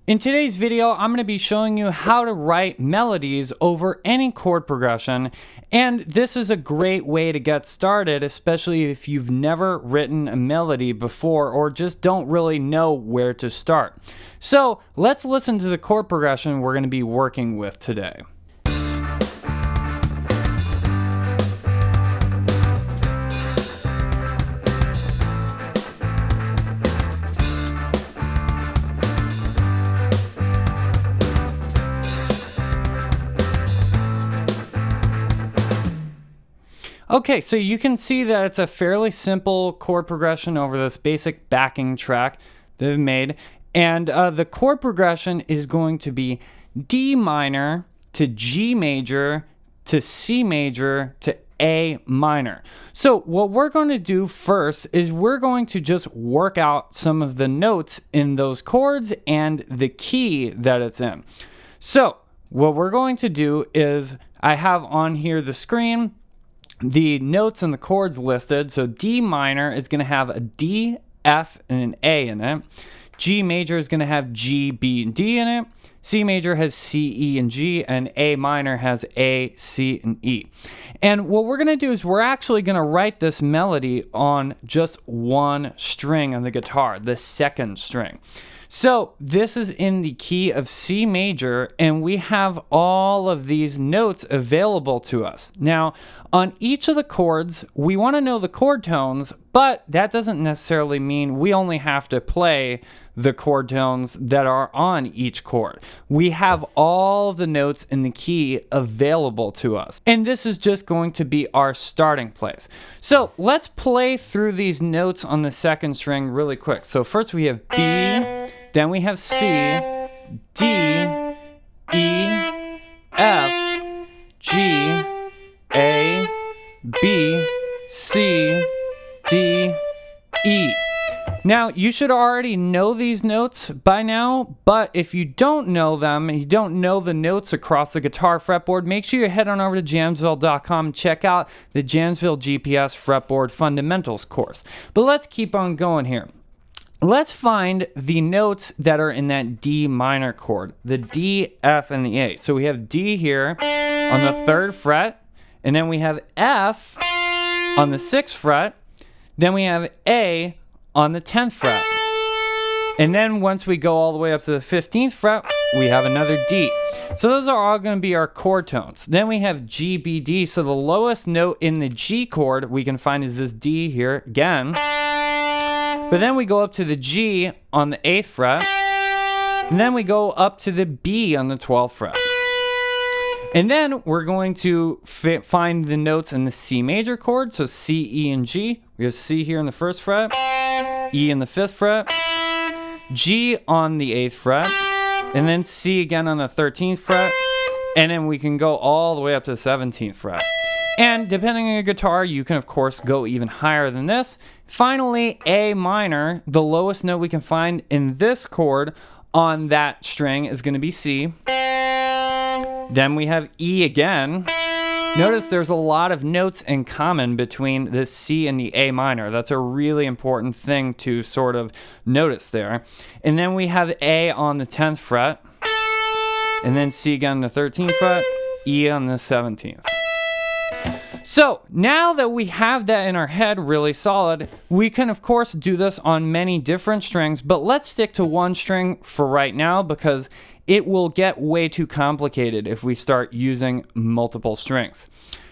In today's video, I'm going to be showing you how to write melodies over any chord progression, and this is a great way to get started, especially if you've never written a melody before or just don't really know where to start. So let's listen to the chord progression we're going to be working with today. Okay, so you can see that it's a fairly simple chord progression over this basic backing track that I've made. And the chord progression is going to be D minor to G major to C major to A minor. So what we're going to do first is we're going to just work out some of the notes in those chords and the key that it's in. So what we're going to do is I have on here the screen the notes and the chords listed. So D minor is going to have a D, F, and an A in it. G major is going to have G, B, and D in it. C major has C, E, and G, and A minor has A, C, and E. And what we're going to do is we're actually going to write this melody on just one string on the guitar, the second string. So this is in the key of C major, and we have all of these notes available to us. Now, on each of the chords, we want to know the chord tones, but that doesn't necessarily mean we only have to play the chord tones that are on each chord. We have all the notes in the key available to us. And this is just going to be our starting place. So let's play through these notes on the second string really quick. So first we have B, then we have C, D, E, F, G, A, B, C, D, E. Now, you should already know these notes by now, but if you don't know them, you don't know the notes across the guitar fretboard, make sure you head on over to Jamsville.com and check out the Jamsville GPS Fretboard Fundamentals course. But let's keep on going here. Let's find the notes that are in that D minor chord, the D, F, and the A. So we have D here on the 3rd fret, and then we have F on the 6th fret, then we have A on the 10th fret. And then once we go all the way up to the 15th fret, we have another D. So those are all going to be our chord tones. Then we have G, B, D. So the lowest note in the G chord we can find is this D here again. But then we go up to the G on the 8th fret. And then we go up to the B on the 12th fret. And then we're going to find the notes in the C major chord. So C, E, and G. We have C here in the 1st fret, E in the 5th fret, G on the 8th fret, and then C again on the 13th fret, and then we can go all the way up to the 17th fret. And depending on your guitar, you can of course go even higher than this. Finally, A minor, the lowest note we can find in this chord on that string is going to be C. Then we have E again. Notice there's a lot of notes in common between the C and the A minor. That's a really important thing to sort of notice there. And then we have A on the 10th fret, and then C again on the 13th fret, E on the 17th. So now that we have that in our head really solid, we can of course do this on many different strings, but let's stick to one string for right now because it will get way too complicated if we start using multiple strings.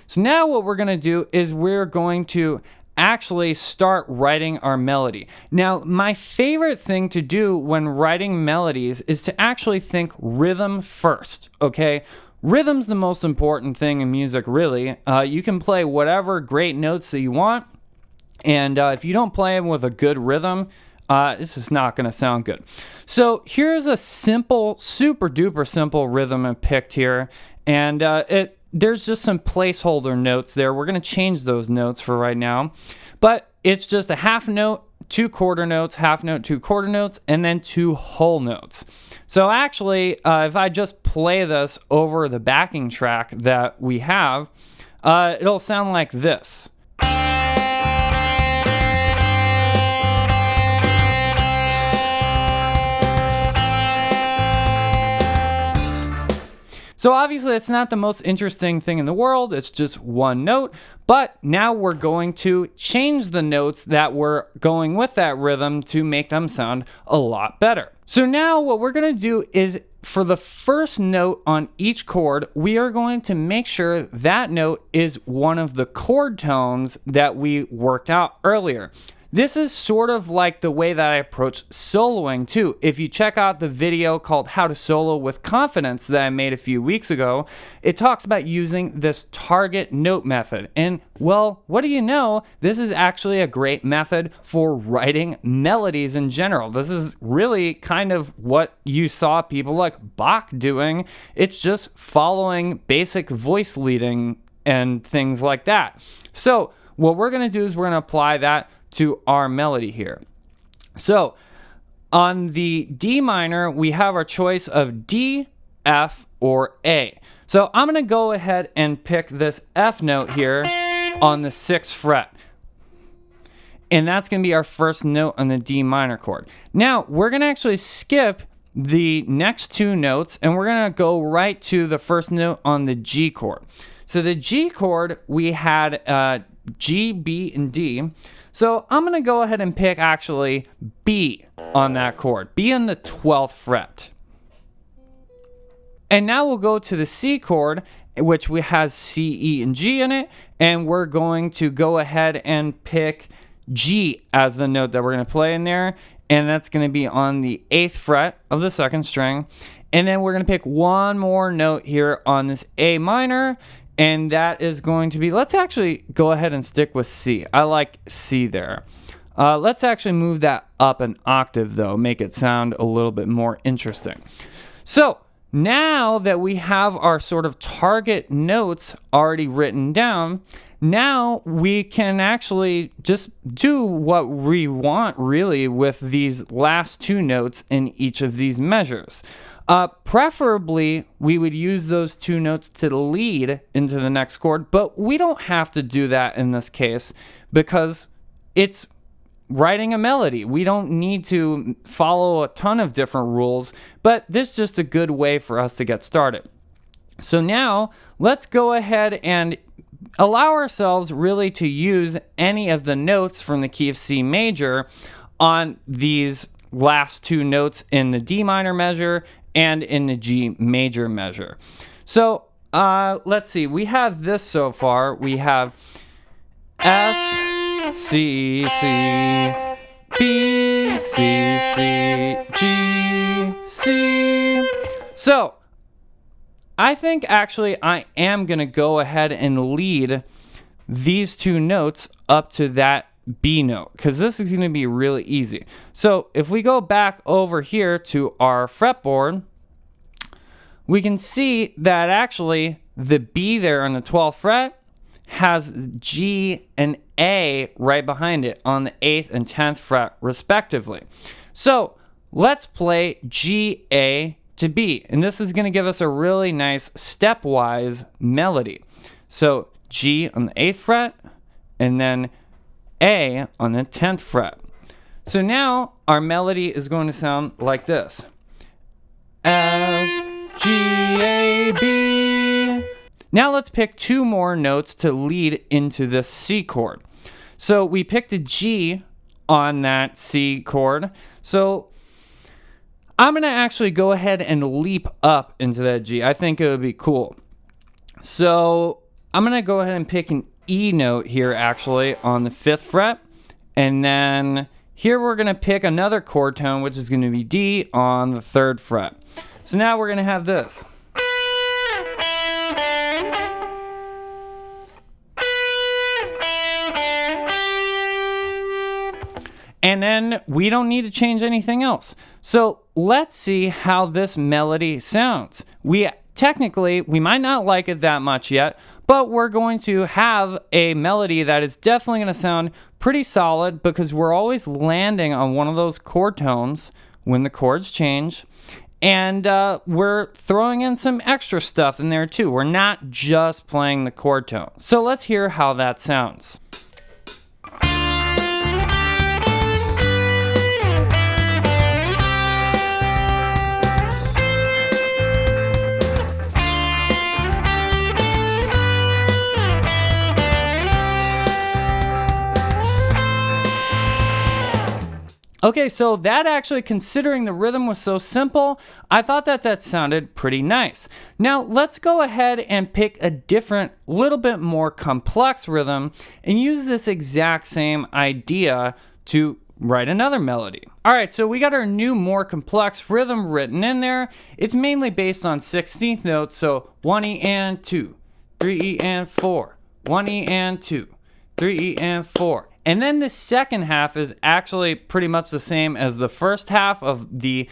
So now what we're going to do is we're going to actually start writing our melody. Now, my favorite thing to do when writing melodies is to actually think rhythm first, okay? Rhythm's the most important thing in music, really. You can play whatever great notes that you want, and if you don't play them with a good rhythm, this is not going to sound good. So here's a simple, super duper simple rhythm I picked here, and there's just some placeholder notes there. We're going to change those notes for right now, but it's just a half note, 2 quarter notes, half note, 2 quarter notes, and then 2 whole notes. So actually, if I just play this over the backing track that we have, it'll sound like this. So obviously it's not the most interesting thing in the world. It's just one note. But now we're going to change the notes that were going with that rhythm to make them sound a lot better. So now what we're going to do is for the first note on each chord, we are going to make sure that note is one of the chord tones that we worked out earlier. This is sort of like the way that I approach soloing too. If you check out the video called How to Solo with Confidence that I made a few weeks ago, it talks about using this target note method. And well, what do you know? This is actually a great method for writing melodies in general. This is really kind of what you saw people like Bach doing. It's just following basic voice leading and things like that. So what we're going to do is we're going to apply that to our melody here. So on the D minor, we have our choice of D, F, or A. So I'm going to go ahead and pick this F note here on the 6th fret. And that's going to be our first note on the D minor chord. Now, we're going to actually skip the next two notes, and we're going to go right to the first note on the G chord. So the G chord, we had G, B, and D. So I'm going to go ahead and pick actually B on that chord, B on the 12th fret. And now we'll go to the C chord, which has C, E, and G in it, and we're going to go ahead and pick G as the note that we're going to play in there, and that's going to be on the 8th fret of the 2nd string. And then we're going to pick one more note here on this A minor, and that is going to be, let's actually go ahead and stick with C. I like C there. Let's actually move that up an octave though, make it sound a little bit more interesting. So now that we have our sort of target notes already written down, now we can actually just do what we want really with these last two notes in each of these measures. Preferably, we would use those two notes to lead into the next chord, but we don't have to do that in this case because it's writing a melody. We don't need to follow a ton of different rules, but this is just a good way for us to get started. So now, let's go ahead and allow ourselves really to use any of the notes from the key of C major on these last two notes in the D minor measure and in the G major measure. So let's see, we have this so far. We have F, C, C, B, C, C, G, C. So I think actually I am going to go ahead and lead these two notes up to that B note, because this is going to be really easy. So if we go back over here to our fretboard, we can see that actually the B there on the 12th fret has G and A right behind it on the 8th and 10th fret respectively. So let's play G, A to B, and this is going to give us a really nice stepwise melody. So G on the 8th fret, and then A on the 10th fret. So now our melody is going to sound like this. F, G, A, B. Now let's pick two more notes to lead into this C chord. So we picked a G on that C chord. So I'm going to actually go ahead and leap up into that G. I think it would be cool. So I'm going to go ahead and pick an E note here actually on the 5th fret. And then here we're going to pick another chord tone, which is going to be D on the 3rd fret. So now we're going to have this. And then we don't need to change anything else. So let's see how this melody sounds. We might not like it that much yet, but we're going to have a melody that is definitely going to sound pretty solid because we're always landing on one of those chord tones when the chords change. And we're throwing in some extra stuff in there too. We're not just playing the chord tone. So let's hear how that sounds. Okay, so that actually, considering the rhythm was so simple, I thought that sounded pretty nice. Now let's go ahead and pick a different, little bit more complex rhythm and use this exact same idea to write another melody. All right, so we got our new, more complex rhythm written in there. It's mainly based on 16th notes, so 1E and 2, 3E and 4, 1E and 2, 3E and 4. And then the second half is actually pretty much the same as the first half of the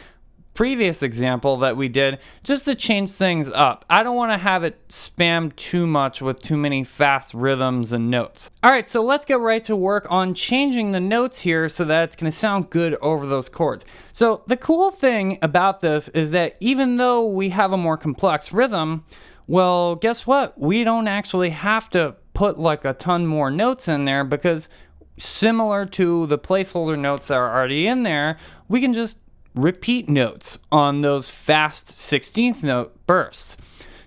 previous example that we did, just to change things up. I don't want to have it spammed too much with too many fast rhythms and notes. All right, so let's get right to work on changing the notes here so that it's going to sound good over those chords. So the cool thing about this is that even though we have a more complex rhythm, well, guess what? We don't actually have to put like a ton more notes in there, because similar to the placeholder notes that are already in there, we can just repeat notes on those fast 16th note bursts.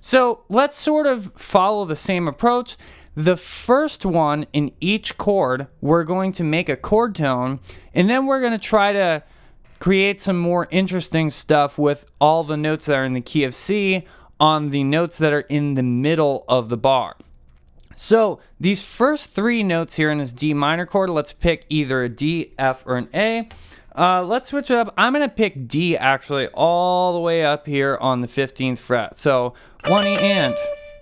So let's sort of follow the same approach. The first one in each chord, we're going to make a chord tone, and then we're going to try to create some more interesting stuff with all the notes that are in the key of C on the notes that are in the middle of the bar. So these first three notes here in this D minor chord, let's pick either a D, F, or an A. Let's switch it up. I'm going to pick D actually all the way up here on the 15th fret. So 1E and,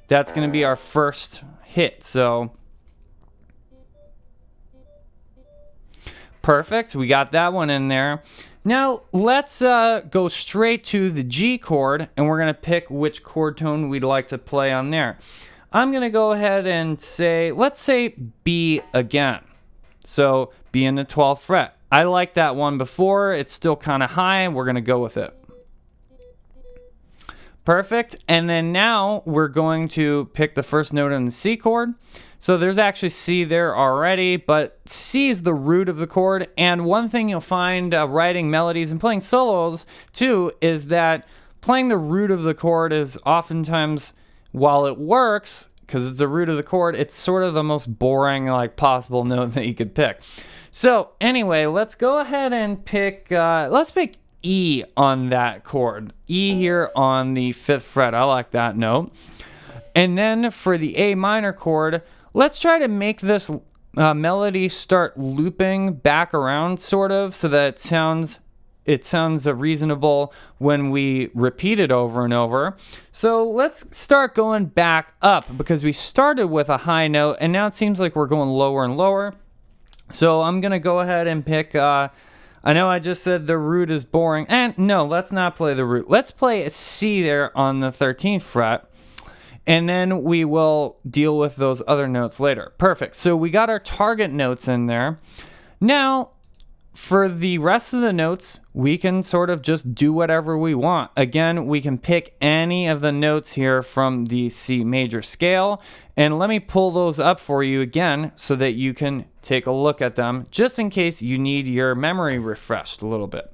that's going to be our first hit. So perfect, we got that one in there. Now let's go straight to the G chord, and we're going to pick which chord tone we'd like to play on there. I'm going to go ahead and say, let's say B again. So B in the 12th fret. I like that one before. It's still kind of high. We're going to go with it. Perfect. And then now we're going to pick the first note in the C chord. So there's actually C there already, but C is the root of the chord. And one thing you'll find writing melodies and playing solos too is that playing the root of the chord is oftentimes, while it works, because it's the root of the chord, it's sort of the most boring like possible note that you could pick. So anyway, let's go ahead and pick, let's pick E on that chord. E here on the 5th fret. I like that note. And then for the A minor chord, let's try to make this melody start looping back around sort of, so that it sounds reasonable when we repeat it over and over. So let's start going back up, because we started with a high note and now it seems like we're going lower and lower. So I'm going to go ahead and pick, I know I just said the root is boring, and no, let's not play the root. Let's play a C there on the 13th fret, and then we will deal with those other notes later. Perfect. So we got our target notes in there. Now, for the rest of the notes, we can sort of just do whatever we want. Again, we can pick any of the notes here from the C major scale. And let me pull those up for you again so that you can take a look at them, just in case you need your memory refreshed a little bit.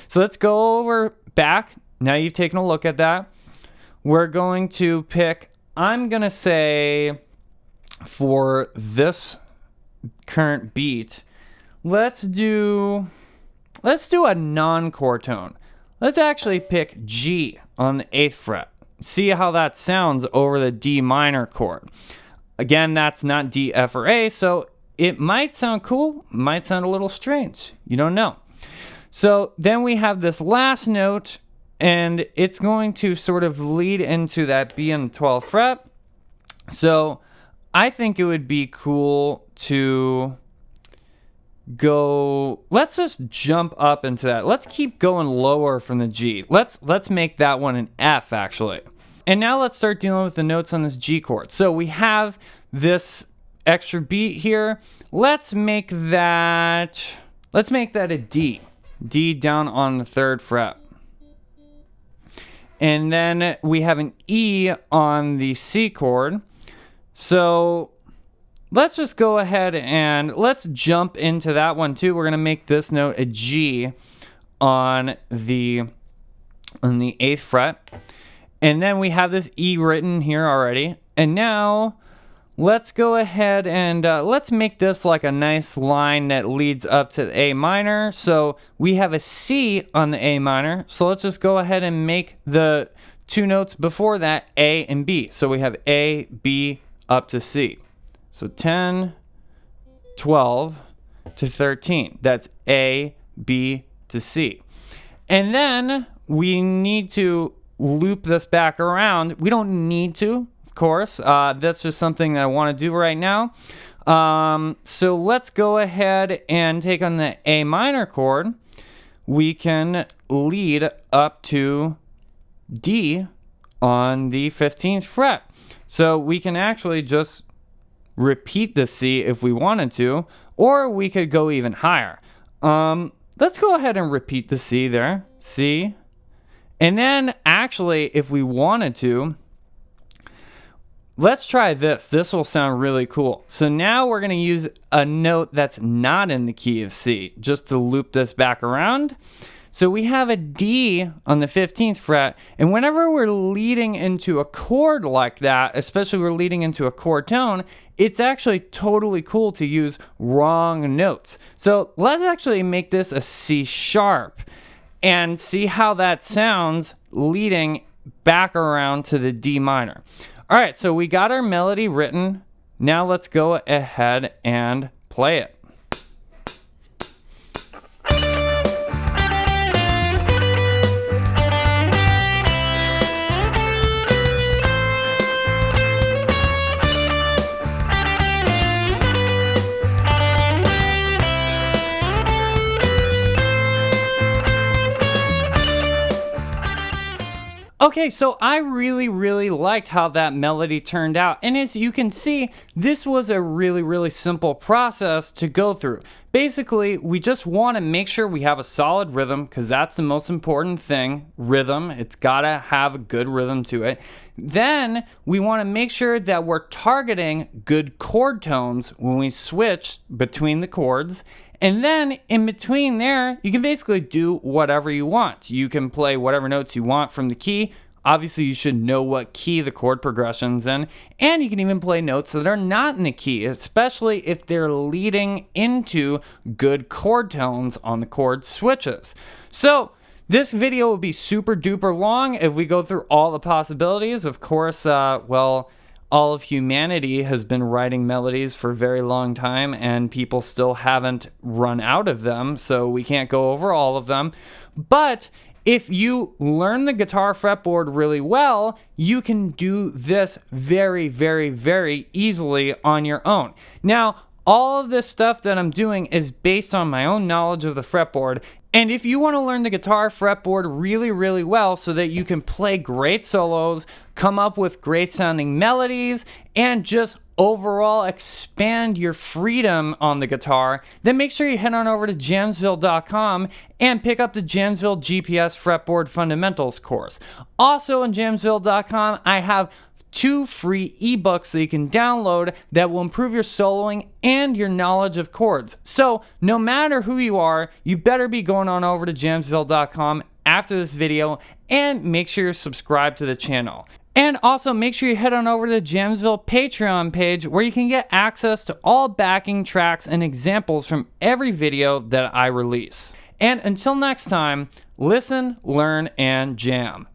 So let's go over back. Now you've taken a look at that. We're going to pick, I'm going to say for this current beat, let's do a non-chord tone. Let's actually pick G on the 8th fret. See how that sounds over the D minor chord. Again, that's not D, F, or A, so it might sound cool, might sound a little strange. You don't know. So then we have this last note, and it's going to sort of lead into that B in the 12th fret. So I think it would be cool to go, let's just jump up into that. Let's keep going lower from the G. Let's make that one an F actually. And now let's start dealing with the notes on this G chord. So we have this extra beat here. Let's make that a D. D down on the 3rd fret. And then we have an E on the C chord. So let's just go ahead and let's jump into that one too. We're going to make this note a G on the 8th fret. And then we have this E written here already. And now let's go ahead and let's make this like a nice line that leads up to the A minor. So we have a C on the A minor. So let's just go ahead and make the two notes before that A and B. So we have A, B, up to C. So 10, 12 to 13. That's A, B to C. And then we need to loop this back around. We don't need to, of course. That's just something that I want to do right now. So let's go ahead and take on the A minor chord. We can lead up to D on the 15th fret. So we can actually just repeat the C if we wanted to, or we could go even higher. Let's go ahead and repeat the C there. C. And then actually, if we wanted to, let's try this. This will sound really cool. So now we're going to use a note that's not in the key of C, just to loop this back around. So we have a D on the 15th fret, and whenever we're leading into a chord like that, especially we're leading into a chord tone, it's actually totally cool to use wrong notes. So let's actually make this a C sharp and see how that sounds leading back around to the D minor. All right, so we got our melody written. Now let's go ahead and play it. Okay, so I really liked how that melody turned out. And as you can see, this was a really simple process to go through. Basically, we just want to make sure we have a solid rhythm, because that's the most important thing. Rhythm, it's got to have a good rhythm to it. Then we want to make sure that we're targeting good chord tones when we switch between the chords. And then in between there, you can basically do whatever you want. You can play whatever notes you want from the key. Obviously, you should know what key the chord progression's in. And you can even play notes that are not in the key, especially if they're leading into good chord tones on the chord switches. So this video will be super duper long if we go through all the possibilities. Of course, well, all of humanity has been writing melodies for a very long time, and people still haven't run out of them, so we can't go over all of them. But if you learn the guitar fretboard really well, you can do this very easily on your own. Now, all of this stuff that I'm doing is based on my own knowledge of the fretboard. And if you want to learn the guitar fretboard really well so that you can play great solos, come up with great sounding melodies, and just overall expand your freedom on the guitar, then make sure you head on over to Jamsville.com and pick up the Jamsville GPS Fretboard Fundamentals course. Also on Jamsville.com, I have 2 free ebooks that you can download that will improve your soloing and your knowledge of chords. So no matter who you are, you better be going on over to Jamsville.com after this video and make sure you're subscribed to the channel. And also make sure you head on over to the Jamsville Patreon page where you can get access to all backing tracks and examples from every video that I release. And until next time, listen, learn, and jam.